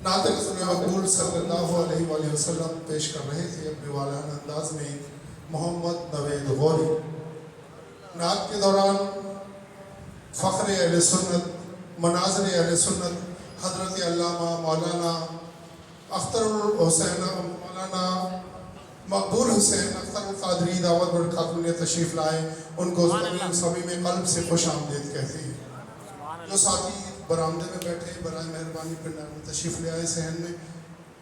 نعت رسول مقبول صلی اللہ علیہ وآلہ وسلم پیش کر رہے تھے اپنے والہانہ انداز میں محمد نوید غوری۔ نعت کے دوران فخر اہل سنت، مناظر اہل سنت حضرت علامہ مولانا اختر الحسین مولانا مقبول حسین اختر القادری دعوت برکات میں تشریف لائے، ان کو صمیم قلب سے خوش آمدید کہتے ہیں۔ جو ساتھی برآمدے میں بیٹھے برائے مہربانی پنڈال میں تشریف لے آئے صحن میں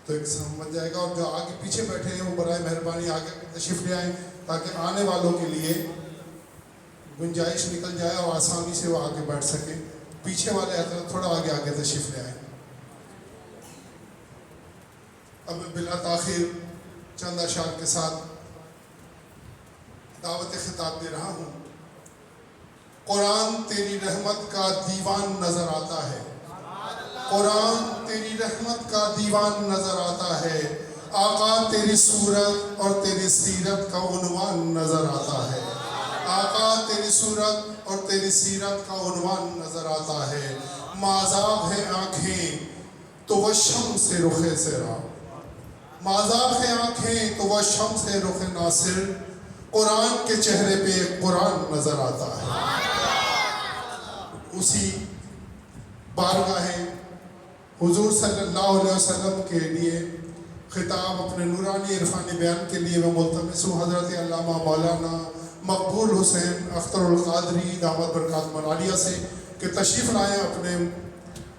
تو ایک سم بن جائے گا، اور جو آگے پیچھے بیٹھے ہیں وہ برائے مہربانی آگے تشریف لے آئیں تاکہ آنے والوں کے لیے گنجائش نکل جائے اور آسانی سے وہ آگے بیٹھ سکیں۔ پیچھے والے حضرات تھوڑا آگے تشریف لے آئیں۔ اب میں بلا تاخیر چند اشعار کے ساتھ دعوت خطاب دے رہا ہوں۔ قرآن تیری رحمت کا دیوان نظر آتا ہے، قرآن تیری رحمت کا دیوان نظر آتا ہے، آقا تیری صورت اور تیری سیرت کا عنوان نظر آتا ہے، آقا تیری صورت اور تیری سیرت کا عنوان نظر آتا ہے۔ مازاغ ہے آنکھیں تو وہ شمس رخ سرا، مازاغ ہے آنکھیں تو وہ شمس رخ ناصر، قرآن کے چہرے پہ قرآن نظر آتا ہے۔ اسی بارگاہ حضور صلی اللہ علیہ وسلم کے لیے خطاب اپنے نورانی عرفانی بیان کے لیے میں ملتمس ہوں حضرت علامہ مولانا مقبول حسین اختر القادری دعوت برکات عالیہ سے کہ تشریف لائیں، اپنے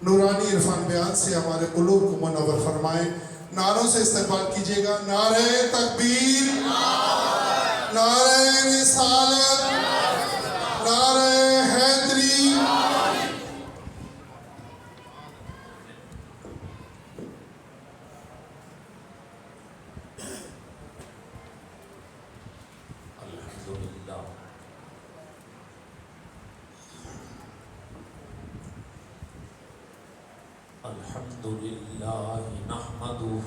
نورانی عرفان بیان سے ہمارے قلوب کو منور فرمائیں۔ نعروں سے استقبال کیجیے گا۔ نعرہ تکبیر، نعرہ رسالت، نعرہ حیدری۔ الحمد لله نحمده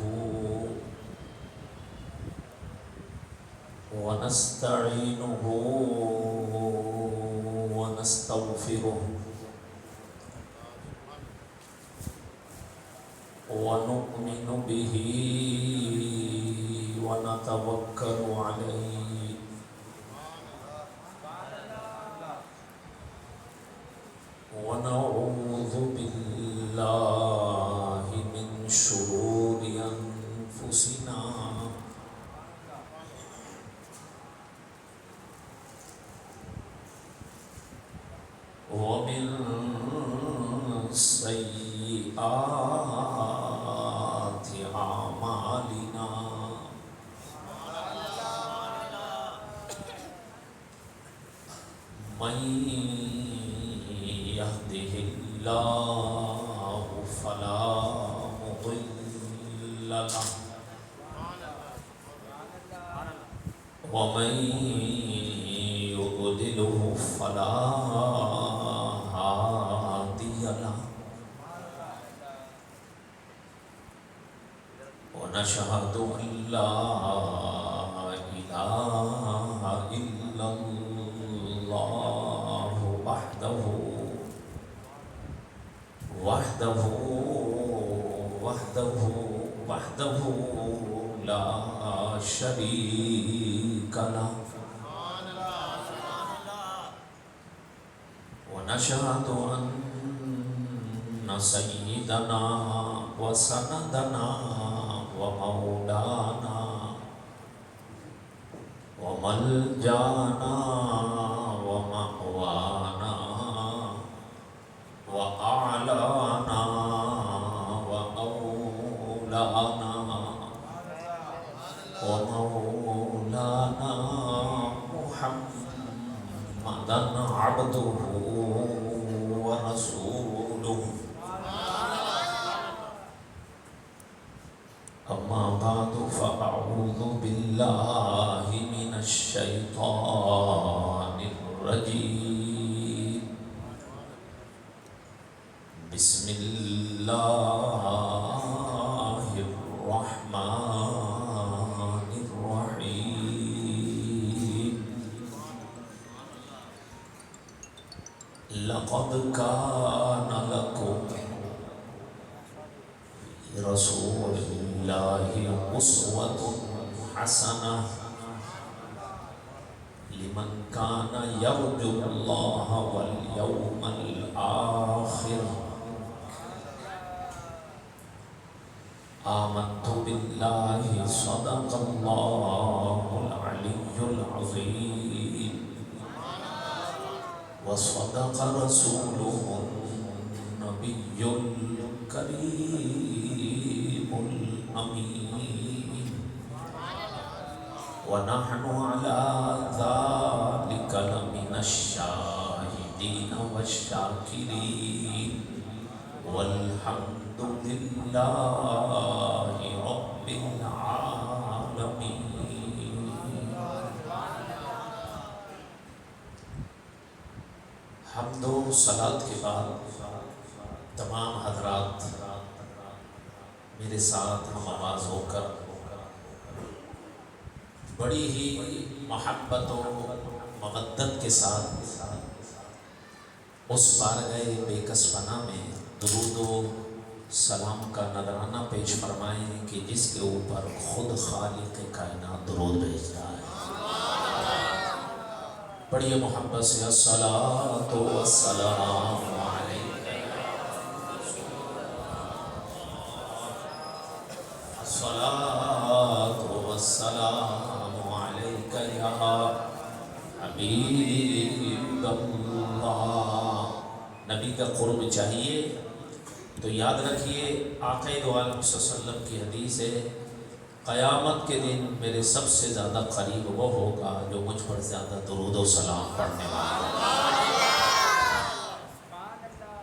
ونستعينه ونستغفره ونؤمن به ونتوكل عليه ونعوذ بالله من شرور أنفسنا ومن سيئات أعمالنا من يهده الله فلا مضل له ومن يضلله فلا هادي له ونشهد أن لا إله إلا الله وحده لا شريك له ونشهد أن سيدنا وسندنا ومولانا وملجانا ومأوانا وأعلانا ومولانا محمدا عبده ورسوله أما بعد فأعوذ بالله من الشيطان الرجيم بسم الله الرحمن الرحيم لقد كان لكم في رسول الله أسوة حسنة لمن كان يرجو الله واليوم الآخر آمنت بالله صدق الله العلي العظيم وصدق رسوله النبي الكريم الأمين ونحن على ذلك لمن الشاهدين والشاكرين والحمد لله رب العالمين. حمد و صلاۃ کے بعد تمام حضرات میرے ساتھ ہم آواز ہو کر بڑی ہی محبت و مودت کے ساتھ اس بارگاہ بے کس پناہ میں درود و سلام کا نذرانہ پیش فرمائیں کہ جس کے اوپر خود خالق کائنات درود بھیج رہا ہے. بڑی محبت سے الصلاۃ والسلام علیک الصلاۃ والسلام علیک یا حبیب اللہ. نبی کا قرب چاہیے تو یاد رکھیے آقا دو عالم صلی اللہ علیہ وسلم کی حدیث ہے قیامت کے دن میرے سب سے زیادہ قریب وہ ہوگا جو مجھ پر زیادہ درود و سلام پڑھنے والا ہوگا.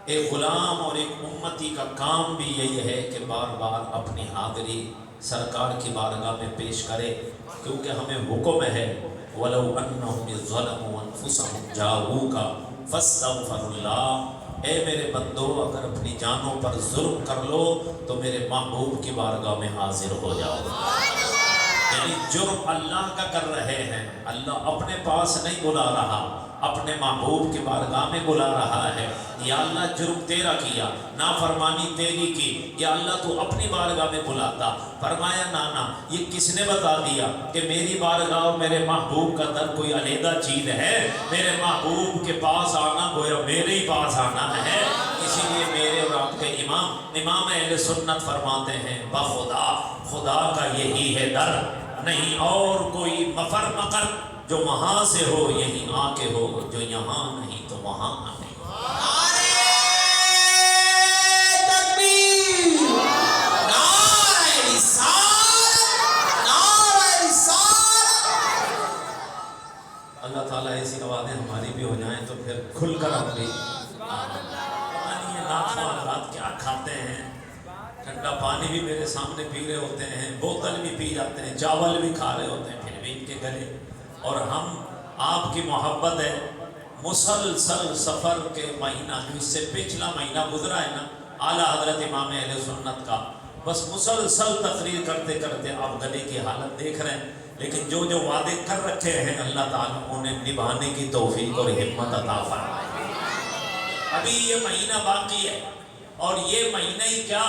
ایک غلام اور ایک امتی کا کام بھی یہی ہے کہ بار بار اپنی حاضری سرکار کی بارگاہ میں پیش کرے کیونکہ ہمیں حکم ہے وَلَوْ أَنَّهُمْ ظَلَمُوا أَنفُسَهُمْ جَاءُوكَ فَاسْتَغْفَرُوا اللَّهَ. اے میرے بندو اگر اپنی جانوں پر ظلم کر لو تو میرے محبوب کی بارگاہ میں حاضر ہو جاؤ. یعنی جرم اللہ کا کر رہے ہیں, اللہ اپنے پاس نہیں بلا رہا, اپنے محبوب کی بارگاہ میں بلا رہا ہے. یا اللہ جرم تیرا کیا, نافرمانی تیری کی, یا اللہ تو اپنی بارگاہ میں بلاتا. فرمایا نانا یہ کس نے بتا دیا کہ میری بارگاہ اور میرے محبوب کا در کوئی علیحدہ چیز ہے. میرے محبوب کے پاس آنا گویا میرے ہی پاس آنا ہے. اسی لیے میرے اور آپ کے امام اہل سنت فرماتے ہیں بخدا خدا کا یہی ہے در, نہیں اور کوئی مفر مقر جو وہاں سے ہو یہیں آ کے ہو, جو یہاں نہیں تو وہاں نہیں. اللہ تعالیٰ ایسی آوازیں ہماری بھی ہو جائیں تو پھر کھل کر ہم بھی رات کیا کھاتے ہیں. ٹھنڈا پانی بھی میرے سامنے پی رہے ہوتے ہیں, بوتل بھی پی جاتے ہیں, چاول بھی کھا رہے ہوتے ہیں, پھر بھی ان کے گلے. اور ہم آپ کی محبت ہے مسلسل سفر کے مہینہ جو اس سے پچھلا مہینہ گزرا ہے نا اعلیٰ حضرت امام اہل سنت کا, بس مسلسل تقریر کرتے کرتے آپ گلے کی حالت دیکھ رہے ہیں. لیکن جو وعدے کر رکھے ہیں اللہ تعالیٰ انہیں نبھانے کی توفیق اور ہمت عطا فرمائے. ابھی یہ مہینہ باقی ہے اور یہ مہینہ ہی کیا,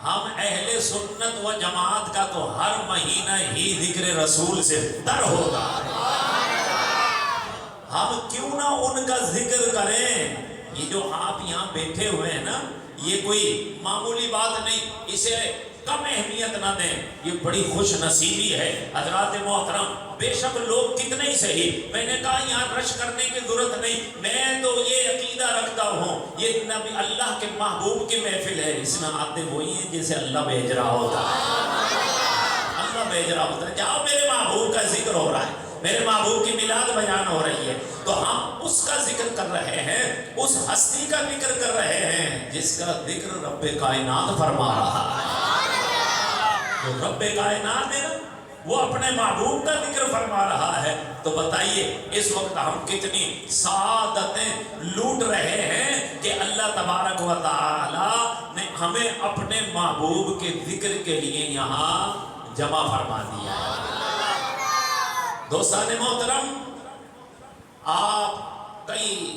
ہم اہل سنت و جماعت کا تو ہر مہینہ ہی ذکر رسول سے در ہوگا. ہم کیوں نہ ان کا ذکر کریں. یہ جو آپ یہاں بیٹھے ہوئے ہیں نا یہ کوئی معمولی بات نہیں, اسے کم اہمیت نہ دیں, یہ بڑی خوش نصیبی ہے. حضرات محترم بے شک لوگ کتنے ہی صحیح, میں نے کہا یہاں رش کرنے کی ضرورت نہیں. میں تو یہ عقیدہ رکھتا ہوں یہ نبی اللہ کے محبوب کی محفل ہے, اس میں آتے وہی ہیں جیسے اللہ بھیج رہا ہوتا ہے. اللہ بھیج رہا ہوتا ہے. جاؤ میرے محبوب کا ذکر ہو رہا ہے, میرے محبوب کی میلاد بیان ہو رہی ہے تو ہم اس کا ذکر کر رہے ہیں, اس ہستی کا ذکر کر رہے ہیں جس کا ذکر رب کائنات فرما رہا ہے. تو رب کائنات ہے وہ اپنے محبوب کا ذکر فرما رہا ہے. تو بتائیے اس وقت ہم کتنی سعادتیں لوٹ رہے ہیں کہ اللہ تبارک و تعالی نے ہمیں اپنے محبوب کے ذکر کے لیے یہاں جمع فرما دیا ہے. دوستان محترم آپ کئی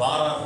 12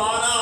12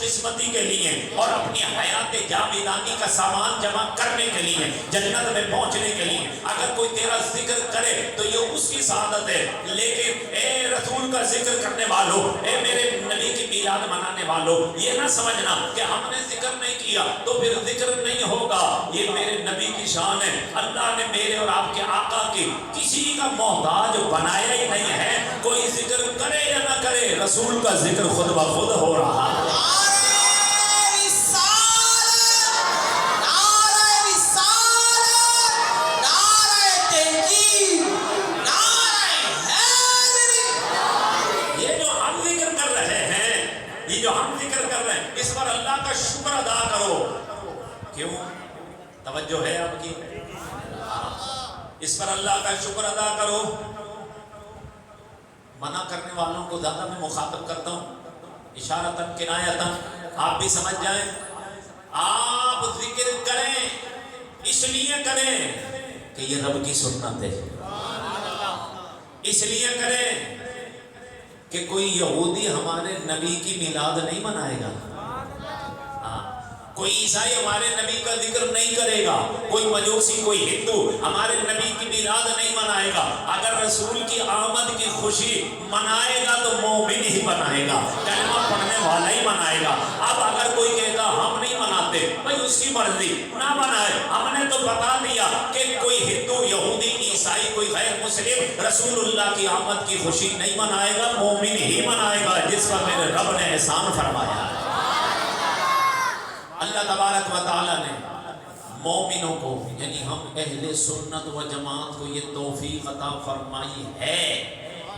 قسمتی کے لیے اور اپنی حیات جاویدانی کا سامان جمع کرنے کے لیے، جنت میں پہنچنے کے لیے۔ اگر کوئی تیرا ذکر کرے تو یہ اس کی سعادت ہے، لیکن اے رسول کا ذکر کرنے والوں، اے میرے نبی کی میلاد منانے والوں، یہ نہ سمجھنا کہ ہم نے ذکر نہیں کیا تو پھر ذکر نہیں ہوگا۔ یہ میرے نبی کی شان ہے۔ اللہ نے میرے اور آپ کے آقا کی کسی کا محتاج بنایا ہی نہیں ہے، کوئی ذکر کرے یا نہ کرے، رسول کا ذکر خود بخود ہو رہا ہے۔ جو ہم ذکر کر رہے ہیں اس پر اللہ کا شکر ادا کرو۔ کیوں؟ توجہ ہے آپ کی؟ اس پر اللہ کا شکر ادا کرو۔ منع کرنے والوں کو زیادہ میں مخاطب کرتا ہوں، اشارتاً کنایتاً، آپ بھی سمجھ جائیں۔ آپ ذکر کریں، اس لیے کریں کہ یہ رب کی سنت ہے، اس لیے کریں کہ کوئی یہودی ہمارے نبی کی میلاد نہیں منائے گا، کوئی عیسائی ہمارے نبی کا ذکر نہیں کرے گا، کوئی مجوسی، کوئی ہندو ہمارے نبی کی میلاد نہیں منائے گا۔ اگر رسول کی آمد کی خوشی منائے گا تو مومن ہی منائے گا، کلمہ پڑھنے والا ہی منائے گا۔ اب اگر کوئی کہتا ہم نہیں مناتے، بھائی اس کی مرضی، نہ منائے۔ ہم نے تو بتا دیا کہ کوئی ہندو، یہودی، عیسائی، کوئی غیر مسلم رسول اللہ کی آمد کی خوشی نہیں منائے گا، مومن ہی منائے گا، جس پر میرے رب نے احسان فرمایا۔ اللہ تبارک و تعالیٰ نے مومنوں کو، یعنی ہم اہل سنت و جماعت کو یہ توفیق عطا فرمائی ہے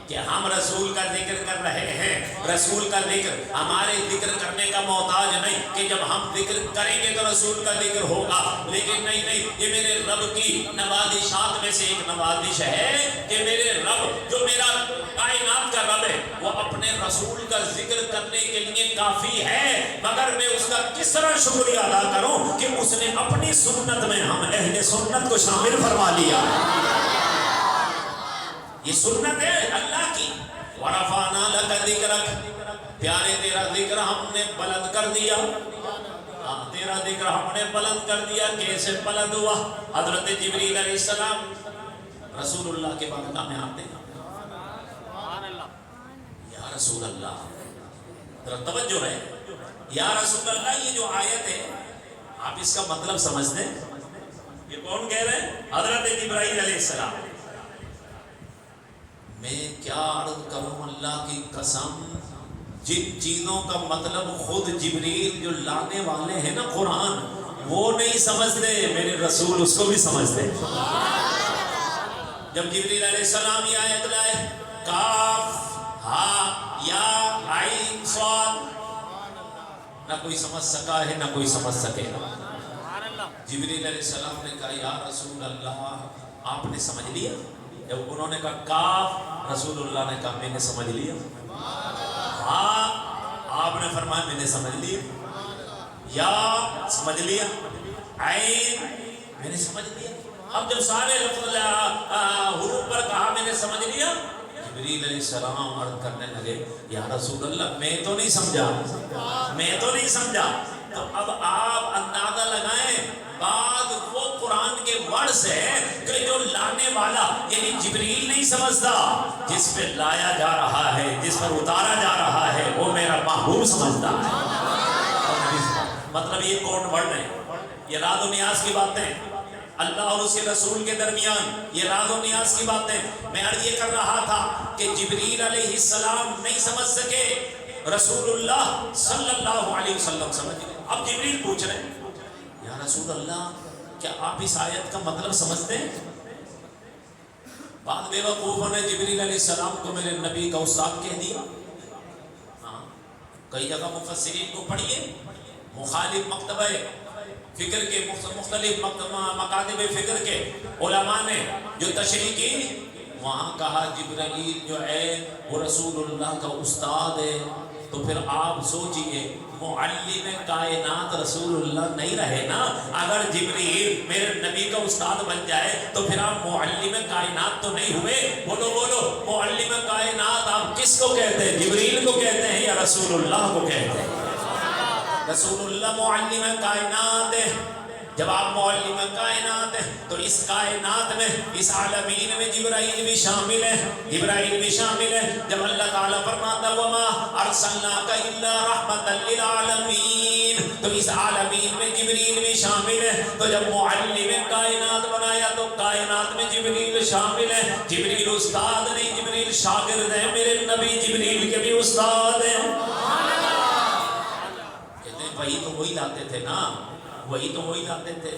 کہ ہم رسول کا ذکر کر رہے ہیں۔ رسول کا ذکر ہمارے ذکر کرنے کا محتاج نہیں کہ جب ہم ذکر کریں گے تو رسول کا ذکر ہوگا، لیکن نہیں، یہ میرے رب کی نوازشات میں سے ایک نوازش ہے کہ میرے رب جو میرا کائنات کا رب ہے وہ اپنے رسول کا ذکر کرنے کے لیے کافی ہے، مگر میں اس کا کس طرح شکریہ ادا کروں کہ اس نے اپنی سنت میں ہم اہل سنت کو شامل فرما لیا۔ یہ سنت ہے اللہ کی۔ وَرَفَعْنَا لَكَ ذِكْرَكَ، پیارے تیرا ذکر ہم نے بلند کر دیا۔ تیرا ذکر ہم نے بلند کر دیا۔ کیسے بلند ہوا؟ حضرت جبریل علیہ السلام رسول اللہ کے بارگاہ میں آتے ہیں، یا رسول اللہ، ذرا توجہ ہے، یا رسول اللہ، یہ جو آیت ہے آپ اس کا مطلب سمجھ دیں۔ یہ کون کہہ رہے ہیں؟ حضرت جبرائیل علیہ السلام۔ میں کیا عرض کروں اللہ کی قسم، جن چیزوں کا مطلب خود جبریل جو لانے والے ہیں نا قرآن، وہ نہیں سمجھتے، میرے رسول اس کو بھی سمجھتے۔ جب جبریل علیہ السلام یہ آیت لائے، کاف ہا یا عین صاد، نہ کوئی سمجھ سکا ہے نہ کوئی سمجھ سکے گا۔ جبریل علیہ السلام نے کہا یا رسول اللہ آپ نے سمجھ لیا؟ جب انہوں نے کہا کاف، رسول اللہ نے کہا میں نے سمجھ لیا۔ ہاں، آپ نے فرمایا میں نے سمجھ لیا۔ یا سمجھ لیا۔ عین میں نے سمجھ لیا۔ اب جب سارے حروف پر کہا میں نے سمجھ لیا، جبریل علیہ السلام عرض کرنے لگے یا رسول اللہ میں تو نہیں سمجھا، میں تو نہیں سمجھا۔ تو اب آپ اندازہ لگائیں، بعد وہ قرآن کے ورڈز ہیں کہ جو لانے والا یعنی جبریل نہیں سمجھتا، جس پہ لایا جا رہا ہے، جس پر اتارا جا رہا ہے، وہ میرا محبوب سمجھتا ہے۔ مطلب یہ کوڈ ورڈ ہے، یہ راز و نیاز کی باتیں اللہ اور اس کے رسول کے درمیان، یہ راز و نیاز کی باتیں۔ میں عرض یہ کر رہا تھا کہ جبریل علیہ السلام نہیں سمجھ سکے، رسول اللہ صلی اللہ علیہ وسلم سمجھ گئے۔ اب جبریل پوچھ رہے ہیں یا رسول اللہ کیا آپ اس آیت کا مطلب سمجھتے ہیں؟ بعد بے وقوفوں نے جبریل علیہ السلام کو میرے نبی کا استاد کہہ دیا۔ کئی جگہ مفسرین کو پڑھیے، مخالف مکتبہ فکر کے مختلف مکاتب فکر کے علماء نے جو تشریح کی، وہاں کہا جبرائیل جو ہے وہ رسول اللہ کا استاد ہے۔ تو پھر آپ سوچئے معلم کائنات رسول اللہ نہیں رہے نا، اگر جبریل میرے نبی کا استاد بن جائے تو پھر آپ معلم کائنات تو نہیں ہوئے۔ بولو بولو، معلم کائنات آپ کس کو کہتے ہیں؟ جبریل کو کہتے ہیں یا رسول اللہ کو کہتے ہیں؟ رسول اللہ معلم کائنات ہے. جب آپ معلم کائنات ہیں تو اس کائنات میں اس عالمین میں جبرائیل بھی شامل ہے. جبرائیل بھی شامل ہے. جب اللہ تعالیٰ فرماتا وما ارسلناک الا رحمتا للعالمین تو اس عالمین میں جبریل بھی شامل ہے. تو جب معلم کائنات بنایا تو کائنات میں جبریل شامل ہے. جبریل استاد نہیں، جبریل شاگرد ہے. میرے نبی جبریل کے بھی استاد ہیں. کہتے ہیں وہی تو وہی لاتے تھے نا، وہی تو وہی لاتے تھے.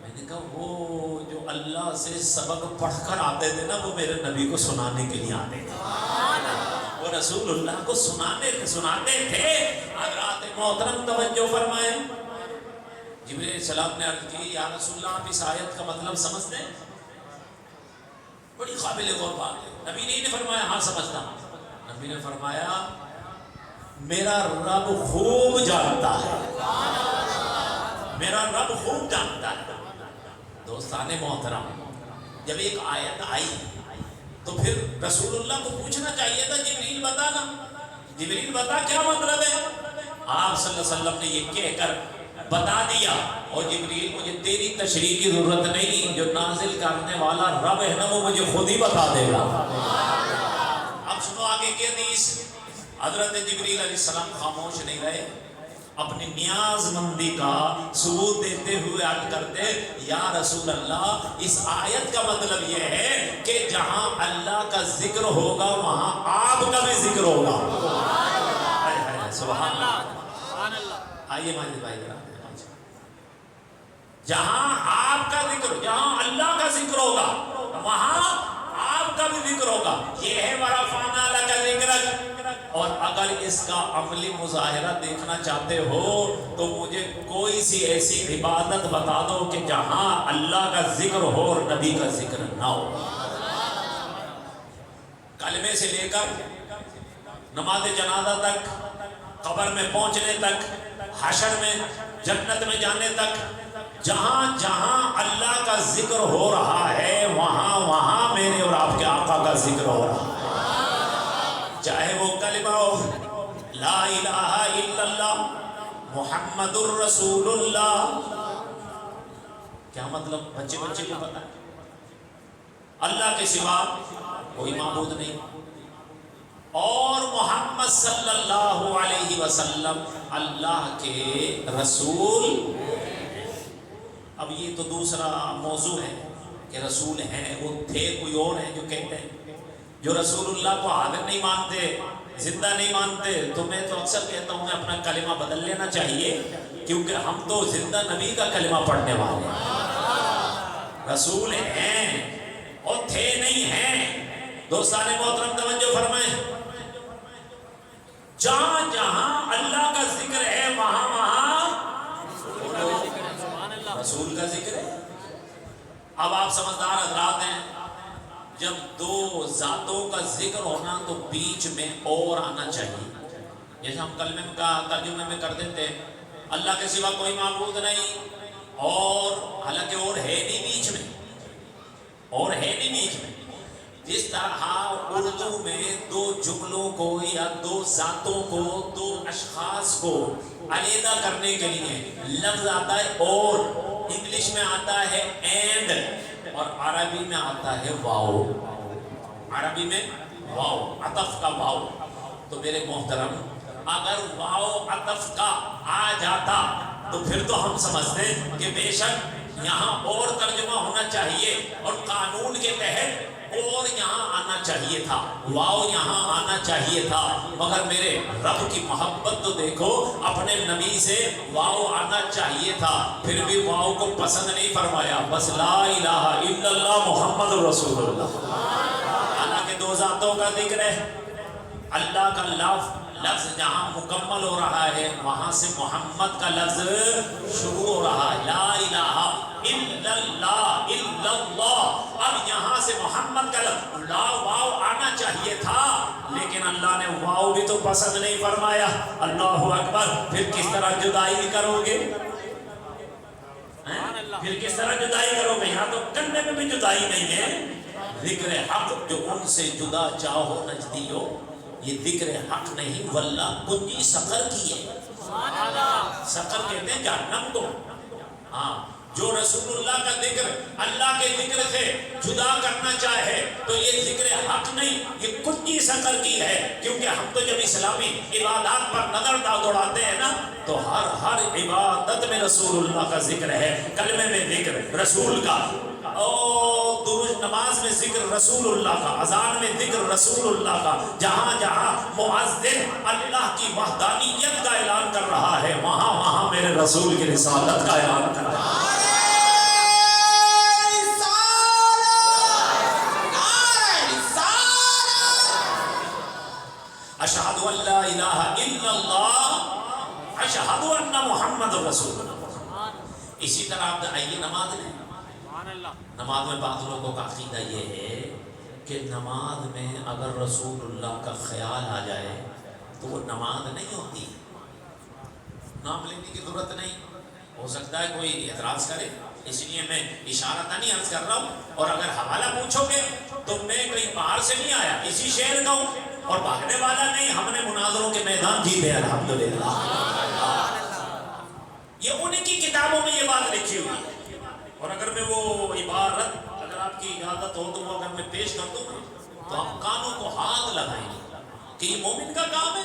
میں نے کہا وہ جو اللہ سے سبق پڑھ کر آتے تھے نا وہ میرے نبی کو سنانے کے لیے آتے تھے. وہ رسول اللہ کو سناتے تھے. حضرات محترم توجہ فرمائیں. جبرائیل علیہ السلام نے عرض کی یا رسول اللہ آپ اس آیت کا مطلب سمجھتے ہیں؟ بڑی قابل غور بات ہے. نبی نے فرمایا ہاں سمجھتا. نبی نے فرمایا میرا رب خوب جانتا ہے، میرا رب خوب جانتا ہے. دوستان محترم جب ایک آیت آئی تو پھر رسول اللہ کو پوچھنا چاہیے تھا جبریل بتا نا، جبریل بتا کیا مطلب ہے. آپ صلی اللہ علیہ وسلم نے یہ کہہ کر بتا دیا. اور جبریل مجھے تیری تشریح کی ضرورت نہیں، جو نازل کرنے والا رب ہے نا وہ مجھے خود ہی بتا دے گا. اب سنو آگے کی حدیث. حضرت جبریل علیہ السلام خاموش نہیں رہے، اپنی نیاز مندی کا ثبوت دیتے ہوئے عرض کرتے یا رسول اللہ اس آیت کا مطلب یہ ہے کہ جہاں اللہ کا ذکر ہوگا وہاں آپ کا بھی ذکر ہوگا. سبحان اللہ. آئیے ماجد بھائی ذرا. جہاں آپ کا ذکر، جہاں اللہ کا ذکر ہوگا وہاں آپ کا بھی ذکر ہوگا. یہ ہے ورفعنا لک ذکرک. اور اگر اس کا عملی مظاہرہ دیکھنا چاہتے ہو تو مجھے کوئی سی ایسی عبادت بتا دو کہ جہاں اللہ کا ذکر ہو اور نبی کا ذکر نہ ہو. کلمے سے لے کر نماز جنازہ تک، قبر میں پہنچنے تک، حشر میں جنت میں جانے تک، جہاں جہاں اللہ کا ذکر ہو رہا ہے وہاں وہاں میرے اور آپ کے آقا کا ذکر ہو رہا ہے. چاہے وہ کلمہ ہو لا الہ الا اللہ محمد الرسول اللہ. کیا مطلب بچے کو پتا ہے اللہ کے سوا کوئی معبود نہیں اور محمد صلی اللہ علیہ وسلم اللہ کے رسول. اب یہ تو دوسرا موضوع ہے کہ رسول ہیں، وہ تھے کوئی اور ہیں جو کہتے ہیں. جو رسول اللہ کو حاضر نہیں مانتے، زندہ نہیں مانتے، تو میں تو اکثر کہتا ہوں کہ اپنا کلمہ بدل لینا چاہیے کیونکہ ہم تو زندہ نبی کا کلمہ پڑھنے والے ہیں. رسول ہیں اور تھے نہیں ہیں. دوستان محترم توجہ فرمائیں. جہاں جہاں اللہ کا ذکر ہے وہاں وہاں رسول کا ذکر ہے. اب آپ سمجھدار حضرات ہیں، جب دو ذاتوں کا ذکر ہونا تو بیچ میں اور آنا چاہیے. جیسے ہم کلمے کا ترجمے میں کر دیتے اللہ کے سوا کوئی معبود نہیں، اور حالانکہ اور ہے نہیں بیچ میں، اور ہے نہیں بیچ میں. جس طرح اردو میں دو جملوں کو یا دو ذاتوں کو، دو اشخاص کو علیحدہ کرنے کے لیے لفظ آتا ہے اور، انگلش میں آتا ہے اینڈ، اور عربی میں آتا ہے واو. عربی میں واو، عطف کا واو. تو میرے محترم اگر واو عطف کا آ جاتا تو پھر تو ہم سمجھتے کہ بے شک یہاں اور ترجمہ ہونا چاہیے اور قانون کے تحت اور یہاں آنا چاہیے تھا، واو یہاں آنا چاہیے تھا. مگر میرے رب کی محبت تو دیکھو، اپنے نبی سے واو آنا چاہیے تھا پھر بھی واو کو پسند نہیں فرمایا، بس لا الہ الا اللہ محمد رسول اللہ. حالانکہ دو ذاتوں کا ذکر ہے، اللہ کا لفظ جہاں مکمل ہو رہا ہے وہاں سے محمد کا لفظ شروع ہو رہا ہے. لا الہ الا اللہ الا اللہ. اب یہاں سے محمد کا لفظ لا واو آنا چاہیے تھا لیکن اللہ نے واو بھی تو پسند نہیں فرمایا. اللہ اکبر. پھر کس طرح جدائی کرو گے؟ پھر کس طرح جدائی کرو گے؟ یہاں تو کرنے میں بھی جدائی نہیں ہے. ذکر حق جو ان سے جدا چاہو نجدی ہو، یہ ذکر حق نہیں واللہ کنجی سقر کی ہے. سقر کہتے ہیں جہنم کو. ہاں جو رسول اللہ کا ذکر اللہ کے ذکر سے جدا کرنا چاہے تو یہ ذکر حق نہیں، یہ کنجی سقر کی ہے. کیونکہ ہم تو جب اسلامی عبادات پر نظر دوڑاتے ہیں نا تو ہر عبادت میں رسول اللہ کا ذکر ہے. کلمے میں ذکر رسول کا، اور درود نماز میں ذکر رسول اللہ کا، اذان میں ذکر رسول اللہ کا. جہاں جہاں مؤذن اللہ کی وحدانیت کا اعلان کر رہا ہے وہاں وہاں میرے رسول کی رسالت کا اعلان کر رہا ہے. اشہد ان لا الہ الا اللہ اشہد ان محمد رسول اللہ. اسی طرح آپ آئیے نماز میں. نماز میں بعض لوگوں کا عقیدہ یہ ہے کہ نماز میں اگر رسول اللہ کا خیال آ جائے تو وہ نماز نہیں ہوتی، نام لینے کی ضرورت نہیں. ہو سکتا ہے کوئی اعتراض کرے، اس لیے میں اشارہ نہیں عرض کر رہا ہوں. اور اگر حوالہ پوچھو گے تو میں کہیں باہر سے نہیں آیا، اسی شہر کا ہوں اور بھاگنے والا نہیں. ہم نے مناظروں کے میدان جیتے الحمدللہ. یہ ان کی کتابوں میں یہ بات لکھی ہوئی ہے. اور اگر میں وہ عبارت اگر آپ کی اجازت ہو تو وہ اگر میں پیش کر دوں تو آپ کانوں کو ہاتھ لگائیں گے کہ یہ مومن کا کام ہے.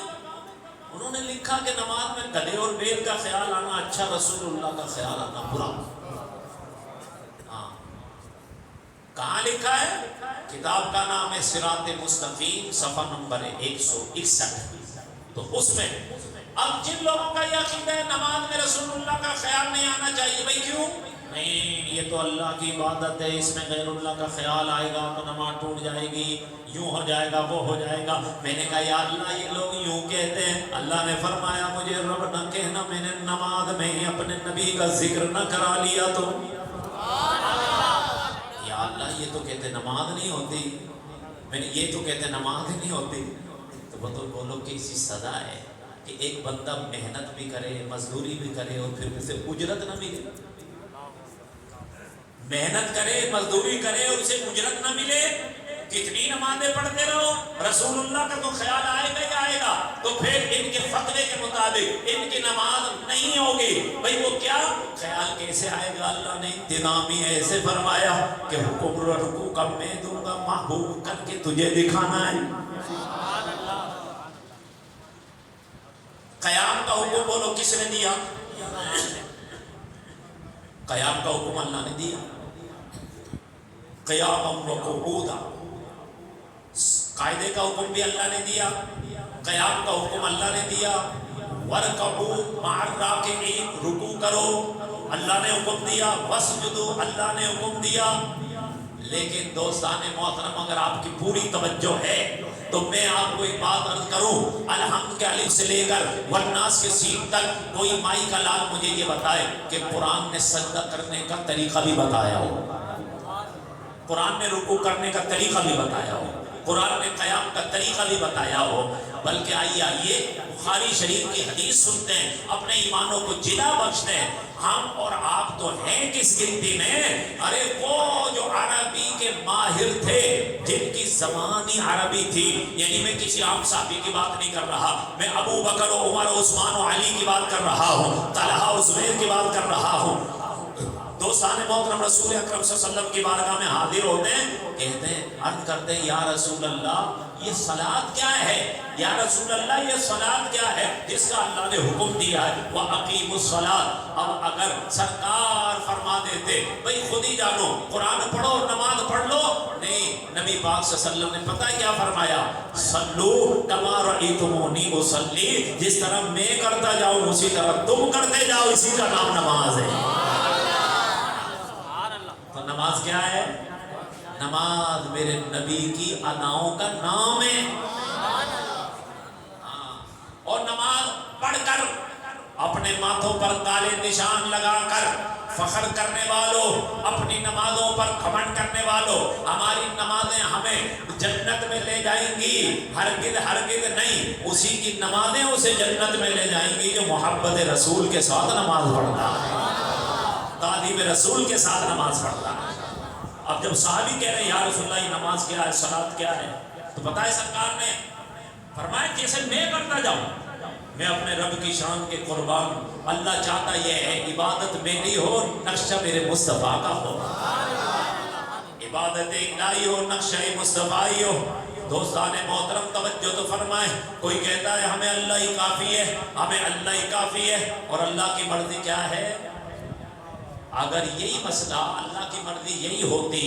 انہوں نے لکھا کہ نماز میں گدھے اور بیل کا خیال آنا اچھا، رسول اللہ کا خیال آنا برا. ہاں کہاں لکھا ہے؟ کتاب کا نام ہے صراط مستقیم، صفحہ نمبر 161. تو اس میں اب جن لوگوں کا یہ عقیدہ ہے نماز میں رسول اللہ کا خیال نہیں آنا چاہیے، بھائی کیوں نہیں؟ یہ تو اللہ کی عبادت ہے، اس میں غیر اللہ کا خیال آئے گا تو نماز ٹوٹ جائے گی، یوں ہو جائے گا وہ ہو جائے گا. میں نے کہا یا اللہ یہ لوگ یوں کہتے ہیں. اللہ نے فرمایا مجھے رب نہ کہنا میں نے نماز میں اپنے نبی کا ذکر نہ کرا لیا تو. یا اللہ یہ تو کہتے نماز نہیں ہوتی، میں نے یہ تو کہتے نماز نہیں ہوتی. تو وہ تو بولو کہ اسی سزا ہے کہ ایک بندہ محنت بھی کرے، مزدوری بھی کرے اور پھر اسے اجرت نہ ملے. محنت کرے، مزدوری کرے اور اسے اجرت نہ ملے. کتنی نمازیں پڑھتے رہو، رسول اللہ کا تو خیال آئے گا ہی آئے گا. تو پھر ان کے فتوے کے مطابق ان کی نماز نہیں ہوگی. بھئی وہ کیا خیال کیسے آئے گا؟ اللہ نے انتظامی ایسے فرمایا کہ حکم رکوع کا میں دوں گا، محبوب کر کے تجھے دکھانا ہے. قیام کا حکم بولو کس نے دیا؟ قیام کا حکم اللہ نے دیا. قیام و قعودا، قاعدے کا حکم بھی اللہ نے دیا، قیام کا حکم اللہ نے دیا. ورکعوا مع الراکعین، رکوع کرو اللہ نے حکم دیا. واسجدوا اللہ نے حکم دیا. لیکن دوستان محترم اگر آپ کی پوری توجہ ہے تو میں آپ کو ایک بات عرض کروں. الحمد کے الف سے لے کر والناس کے سین تک کوئی مائی کا لال مجھے یہ بتائے کہ قرآن نے سجدہ کرنے کا طریقہ بھی بتایا ہو، قرآن نے رکوع کرنے کا طریقہ بھی بتایا ہو، قرآن نے قیام کا طریقہ بھی بتایا ہو. بلکہ آئیے بخاری شریف کی حدیث سنتے ہیں، اپنے ایمانوں کو جلا بخشتے ہیں. ہم اور آپ تو ہیں کس گنتی میں؟ ارے وہ جو عربی کے ماہر تھے جن کی زبانی عربی تھی، یعنی میں کسی عام صحابی کی بات نہیں کر رہا، میں ابو بکر و عمر و عثمان و علی کی بات کر رہا ہوں، طلحہ و زبیر کی بات کر رہا ہوں. دوستان محترم رسول اکرم صلی اللہ علیہ وسلم کی بارگاہ میں حاضر ہوتے ہیں، کہتے ہیں عرض کرتے ہیں یا رسول اللہ یہ صلاۃ کیا ہے؟ یا رسول اللہ یہ صلاۃ کیا ہے جس کا اللہ نے حکم دیا ہے؟ وَأَقِيمُوا الصَّلَاةَ. اب اگر سرکار فرما دیتے بھئی خود ہی جانو قرآن پڑھو نماز پڑھ لو، نہیں، نبی پاک صلی اللہ علیہ وسلم نے پتہ کیا فرمایا؟ صلو کما رأیتمونی اصلی، جس طرح میں کرتا جاؤں اسی طرح تم کرتے جاؤ، اسی کا نام نماز ہے. تو نماز کیا ہے؟ نماز میرے نبی کی اداؤں کا نام ہے. اور نماز پڑھ کر اپنے ماتھوں پر کالے نشان لگا کر فخر کرنے والوں، اپنی نمازوں پر گھمنڈ کرنے والوں، ہماری نمازیں ہمیں جنت میں لے جائیں گی، ہرگز ہرگز نہیں. اسی کی نمازیں اسے جنت میں لے جائیں گی جو محبت رسول کے ساتھ نماز پڑھتا ہے، تعظیم رسول کے ساتھ نماز پڑھتا ہے. اب جب صحابی کہہ رہے ہیں یا رسول اللہ یہ نماز کیا ہے، صلاۃ کیا ہے، تو بتائے سرکار نے فرمایا جیسے میں کرتا جاؤں میں اپنے رب کی شان کے قربان. اللہ چاہتا یہ ہے عبادت میری ہو نقشہ میرے مصطفیٰ کا ہو. عبادت الہی ہو نقشہ مصطفیٰ ہو. دوستان محترم توجہ تو فرمائیں. کوئی کہتا ہے ہمیں اللہ ہی کافی ہے, ہمیں اللہ ہی کافی ہے, اور اللہ کی مرضی کیا ہے؟ اگر یہی مسئلہ, اللہ کی مرضی یہی ہوتی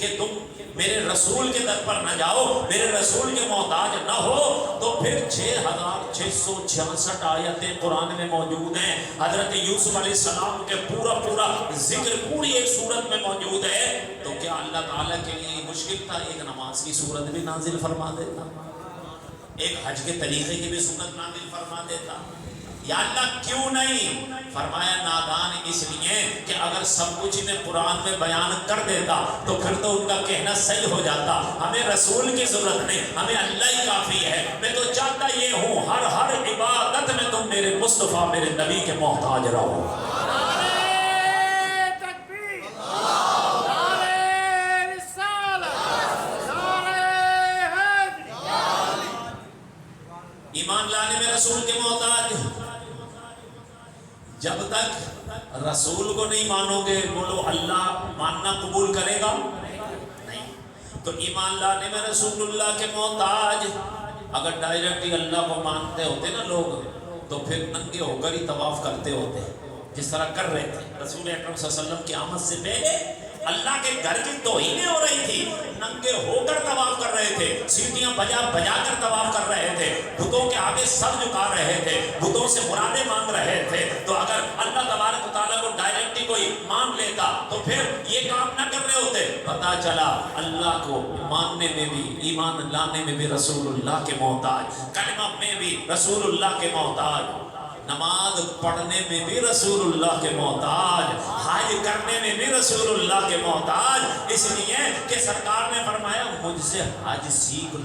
کہ تم میرے رسول کے در پر نہ جاؤ, میرے رسول کے محتاج نہ ہو, تو پھر 6666 آیتیں قرآن میں موجود ہیں. حضرت یوسف علیہ السلام کے پورا ذکر پوری ایک سورت میں موجود ہے. تو کیا اللہ تعالیٰ کے لیے مشکل تھا ایک نماز کی سورت بھی نازل فرما دیتا, ایک حج کے طریقے کی بھی سورت نازل فرما دیتا؟ یا اللہ کیوں نہیں؟ فرمایا نادان اس لیے کہ اگر سب کچھ انہیں قرآن میں بیان کر دیتا تو پھر تو ان کا کہنا صحیح ہو جاتا. ہمیں رسول کی ضرورت نہیں, ہمیں اللہ ہی کافی ہے. میں تو چاہتا یہ ہوں ہر عبادت میں تم میرے مصطفیٰ میرے نبی کے محتاج رہو. ایمان لانے میں رسول کے محتاج. جب تک رسول کو نہیں مانو گے بولو اللہ ماننا قبول کرے گا نہیں. تو ایمان لانے میں رسول اللہ کے محتاج. اگر ڈائریکٹلی اللہ کو مانتے ہوتے نا لوگ تو پھر ننگے ہو کر ہی طواف کرتے ہوتے جس طرح کر رہے تھے. رسول اکرم صلی اللہ علیہ وسلم کی آمد سے پہلے اللہ کے گھر کی توہینیں ہو رہی تھی, ننگے ہو کر طواف کر رہے تھے, سیٹیاں بجا کر طواف کر رہے تھے, بتوں کے آگے سر جھکا رہے تھے, بتوں سے مرادیں مانگ رہے تھے. تو اگر اللہ تبارک و تعالیٰ کو ڈائریکٹلی کوئی مان لیتا تو پھر یہ کام نہ کر رہے ہوتے. پتہ چلا اللہ کو ماننے میں بھی, ایمان لانے میں بھی رسول اللہ کے محتاج, کلمہ میں بھی رسول اللہ کے محتاج, نماز پڑھنے میں بھی رسول اللہ کے محتاج, حج کرنے میں بھی رسول اللہ کے محتاج. اس لیے کہ سرکار نے فرمایا مجھ سے حج سیکھ لو.